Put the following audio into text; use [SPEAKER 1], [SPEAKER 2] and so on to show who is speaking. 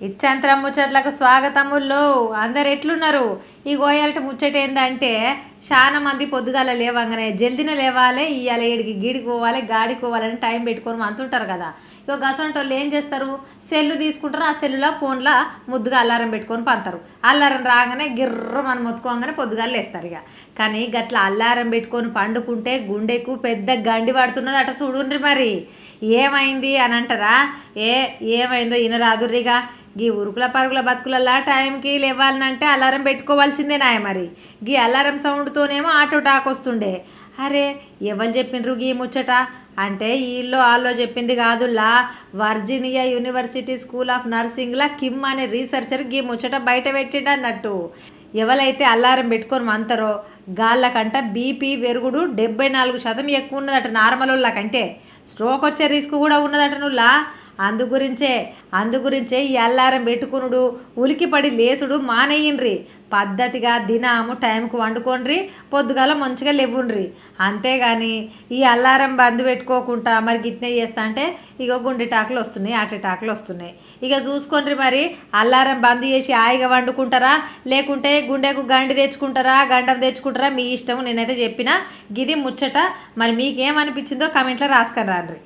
[SPEAKER 1] ఇచ్చంతరం ముచ్చట్లకు స్వాగతముల్లో అందరు ఎట్లున్నారు? ఈ గోయాలట ముచ్చట ఏందంటే చాలా మంది పొద్దుగాల లేవంగానే జల్దిన లేవాలి, ఇవాళ ఏడికి గీడికి పోవాలి గాడికి పోవాలని టైం పెట్టుకొని అంటుంటారు కదా. ఇక గసంటోళ్ళు ఏం చేస్తారు, సెల్లు తీసుకుంటారు, ఆ సెల్లులో ఫోన్లో ముద్దుగా అల్లారం పెట్టుకొని పంతారు. అల్లారం రాగానే గిర్ర మనం మొత్తుకోగానే పొద్దుగాలు లేస్తారు. ఇక కానీ గట్ల అల్లారం పెట్టుకొని పండుకుంటే గుండెకు పెద్ద గండి పడుతున్నది అట. చూడుండ్రి మరి ఏమైంది అని అంటారా? ఏమైందో ఇనరాదుర్రిగా. గీ ఉరుకుల పరుగుల బతుకులల్లా టైంకి లేవాలనంటే అలారం పెట్టుకోవాల్సిందే నాయ. మరి గీ అలారం సౌండ్తోనేమో ఆటో టాక్ వస్తుండే. అరే ఎవరు చెప్పిండ్రు గీ ముచ్చట అంటే వీళ్ళు వాళ్ళు చెప్పింది కాదులా, వర్జీనియా యూనివర్సిటీ స్కూల్ ఆఫ్ నర్సింగ్లా కిమ్ అనే రీసెర్చర్ గీ ముచ్చట బయట పెట్టిండు అన్నట్టు. ఎవరైతే అల్లారం పెట్టుకొని మంతారో గాళ్ళకంట బీపీ పెరుగుడు 74% ఎక్కువ ఉన్నదట నార్మల్ వాళ్ళకంటే. స్ట్రోక్ వచ్చే రిస్క్ కూడా ఉన్నదట నువ్వులా. అందుగురించే ఈ అల్లారం పెట్టుకునుడు ఉలికిపడి లేసుడు మానేయండ్రి. పద్ధతిగా దినాము టైంకు వండుకోండ్రి, పొద్దుగాల మంచిగా లేవుండ్రి. అంతేగాని ఈ అల్లారం బంద్ పెట్టుకోకుండా మరి గిట్నే చేస్తా అంటే ఇక గుండె టాకులు వస్తున్నాయి, హార్ట్ అటాకులు వస్తున్నాయి. ఇక చూసుకోండి మరి, అల్లారం బంద్ చేసి హాయిగా వండుకుంటారా లేకుంటే గుండెకు గండి తెచ్చుకుంటారా గండం తెచ్చుకుంటారా మీ ఇష్టం. నేనైతే చెప్పిన గిది ముచ్చట. మరి మీకేమనిపించిందో కమెంట్లో రాసుకొని రాండ్రి.